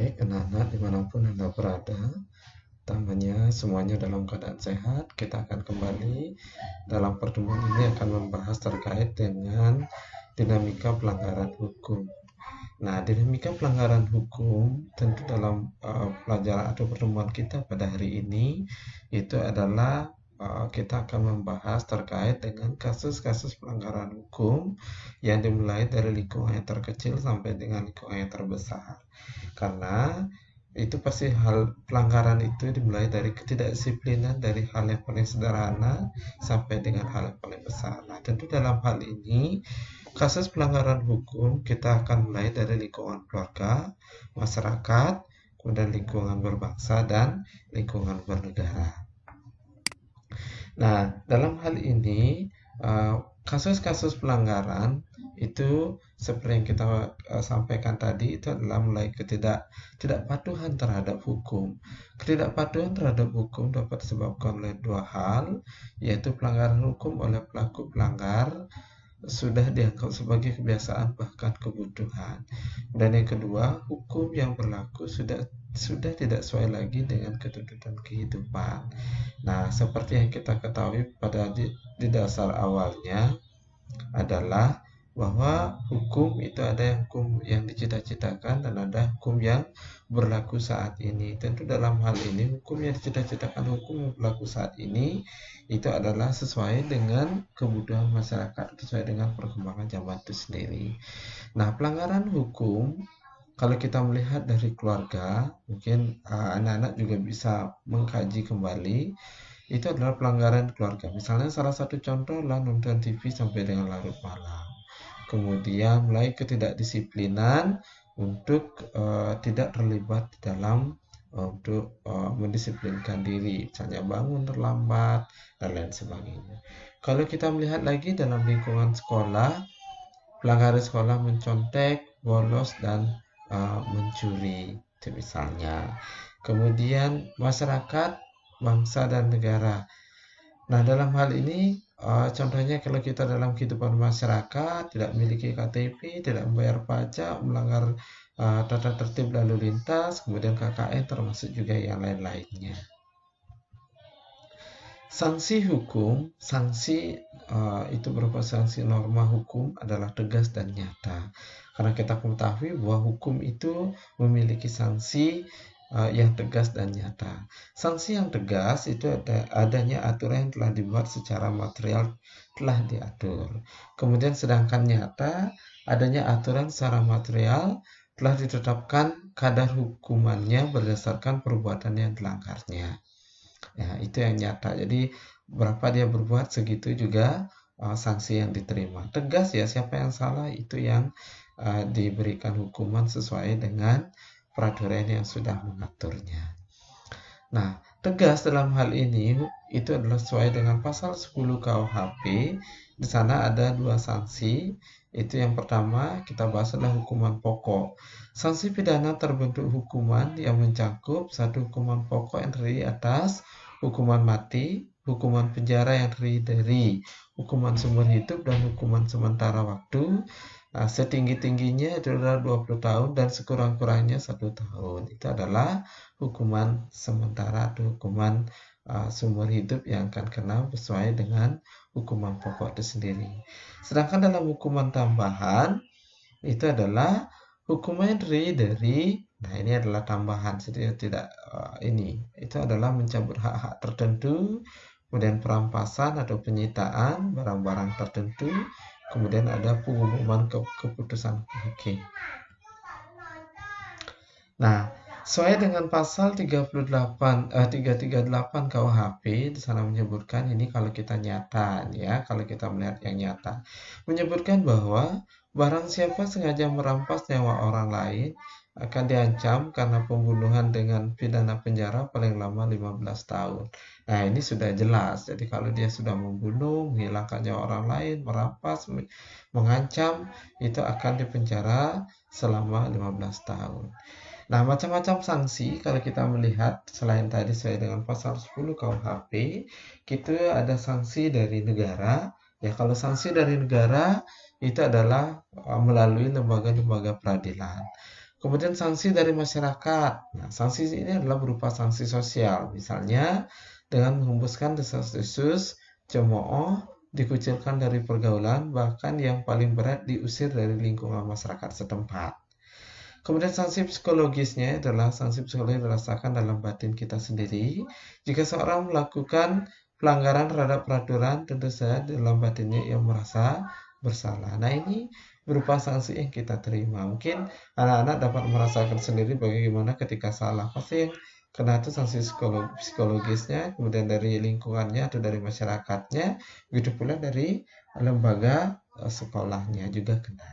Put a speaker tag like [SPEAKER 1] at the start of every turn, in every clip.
[SPEAKER 1] Baik, anak-anak dimanapun Anda berada, tangannya semuanya dalam keadaan sehat. Kita akan kembali dalam pertemuan ini akan membahas terkait dengan dinamika pelanggaran hukum. Nah, dinamika pelanggaran hukum tentu dalam pelajaran atau pertemuan kita pada hari ini itu adalah kita akan membahas terkait dengan kasus-kasus pelanggaran hukum yang dimulai dari lingkungan yang terkecil sampai dengan lingkungan yang terbesar. Karena itu pasti hal pelanggaran itu dimulai dari ketidakdisiplinan, dari hal yang paling sederhana sampai dengan hal yang paling besar. Nah, tentu dalam hal ini kasus pelanggaran hukum kita akan mulai dari lingkungan keluarga, masyarakat, kemudian lingkungan berbangsa dan lingkungan bernegara. Nah, dalam hal ini kasus-kasus pelanggaran itu seperti yang kita sampaikan tadi itu adalah mulai ketidakpatuhan terhadap hukum. Ketidakpatuhan terhadap hukum dapat disebabkan oleh dua hal, yaitu pelanggaran hukum oleh pelaku pelanggar sudah dianggap sebagai kebiasaan bahkan kebutuhan. Dan yang kedua, hukum yang berlaku sudah tidak sesuai lagi dengan ketuntutan kehidupan. Nah, seperti yang kita ketahui pada di dasar awalnya adalah bahwa hukum itu ada yang hukum yang dicita-citakan dan ada hukum yang berlaku saat ini. Tentu dalam hal ini hukum yang dicita-citakan, hukum yang berlaku saat ini itu adalah sesuai dengan kebutuhan masyarakat, sesuai dengan perkembangan zaman itu sendiri. Nah, pelanggaran hukum kalau kita melihat dari keluarga, mungkin anak-anak juga bisa mengkaji kembali, itu adalah pelanggaran keluarga. Misalnya salah satu contoh adalah nonton TV sampai dengan larut malam. Kemudian mulai ketidakdisiplinan untuk tidak terlibat dalam untuk mendisiplinkan diri, misalnya bangun terlambat dan lain sebagainya. Kalau kita melihat lagi dalam lingkungan sekolah, pelanggaran sekolah mencontek, bolos dan mencuri, itu misalnya. Kemudian masyarakat, bangsa dan negara. Nah, dalam hal ini contohnya kalau kita dalam kehidupan masyarakat tidak memiliki KTP, tidak membayar pajak, melanggar tata tertib lalu lintas, kemudian KKN termasuk juga yang lain-lainnya. Sanksi hukum, sanksi itu berupa sanksi norma hukum adalah tegas dan nyata. Karena kita mengetahui bahwa hukum itu memiliki sanksi yang tegas dan nyata. Sanksi yang tegas itu adanya aturan yang telah dibuat secara material telah diatur. Kemudian sedangkan nyata adanya aturan secara material telah ditetapkan kadar hukumannya berdasarkan perbuatan yang dilanggarnya. Ya, itu yang nyata. Jadi berapa dia berbuat segitu juga sanksi yang diterima. Tegas ya, siapa yang salah itu yang diberikan hukuman sesuai dengan peraturan yang sudah mengaturnya. Nah, tegas dalam hal ini itu adalah sesuai dengan pasal 10 KUHP. Di sana ada dua sanksi. Itu yang pertama kita bahas adalah hukuman pokok. Sanksi pidana terbentuk hukuman yang mencakup satu hukuman pokok yang terdiri atas hukuman mati, hukuman penjara yang terdiri dari hukuman seumur hidup dan hukuman sementara waktu. Nah, setinggi-tingginya itu adalah 20 tahun dan sekurang-kurangnya 1 tahun. Itu adalah hukuman sementara atau hukuman seumur hidup yang akan kena sesuai dengan hukuman pokok itu sendiri. Sedangkan dalam hukuman tambahan itu adalah hukuman yang terdiri dari, nah ini adalah tambahan, jadi tidak itu adalah mencabut hak-hak tertentu, kemudian perampasan atau penyitaan barang-barang tertentu, kemudian ada pengumuman keputusan hakim. Nah, sesuai dengan pasal 338 KUHP di sana menyebutkan ini kalau kita nyata ya, kalau kita melihat yang nyata menyebutkan bahwa barang siapa sengaja merampas nyawa orang lain akan diancam karena pembunuhan dengan pidana penjara paling lama 15 tahun. Nah, ini sudah jelas. Jadi kalau dia sudah membunuh, menghilangkan nyawa orang lain, merampas, mengancam, itu akan dipenjara selama 15 tahun. Nah, macam-macam sanksi kalau kita melihat selain tadi sesuai dengan pasal 10 KUHP, itu ada sanksi dari negara. Ya, kalau sanksi dari negara itu adalah melalui lembaga-lembaga peradilan. Kemudian sanksi dari masyarakat. Nah, sanksi ini adalah berupa sanksi sosial. Misalnya dengan menghembuskan desas-desus, cemooh, dikucilkan dari pergaulan, bahkan yang paling berat diusir dari lingkungan masyarakat setempat. Kemudian sanksi psikologisnya adalah sanksi psikologis yang dirasakan dalam batin kita sendiri. Jika seorang melakukan pelanggaran terhadap peraturan, tentu saja dalam batinnya ia merasa bersalah. Nah, ini berupa sanksi yang kita terima. Mungkin anak-anak dapat merasakan sendiri bagaimana ketika salah. Pasti yang kena itu sanksi psikologisnya, kemudian dari lingkungannya atau dari masyarakatnya, begitu pula dari lembaga sekolahnya juga kena.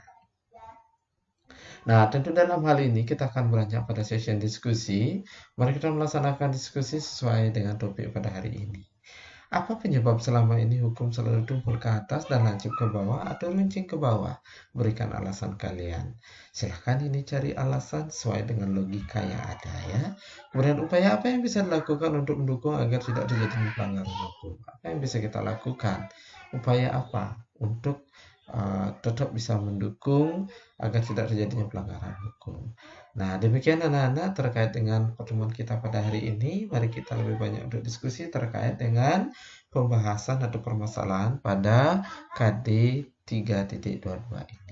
[SPEAKER 1] Nah, tentu dalam hal ini kita akan beranjak pada session diskusi. Mari kita melaksanakan diskusi sesuai dengan topik pada hari ini. Apa penyebab selama ini hukum selalu tumpul ke atas dan lancip ke bawah atau runcing ke bawah? Berikan alasan kalian. Silahkan ini cari alasan sesuai dengan logika yang ada ya. Kemudian upaya apa yang bisa dilakukan untuk mendukung agar tidak terjadi pelanggaran hukum? Apa yang bisa kita lakukan? Upaya apa untuk tetap bisa mendukung agar tidak terjadinya pelanggaran hukum. Nah, demikian anak-anak terkait dengan pertemuan kita pada hari ini. Mari kita lebih banyak untuk diskusi terkait dengan pembahasan atau permasalahan pada KD 3.22 ini.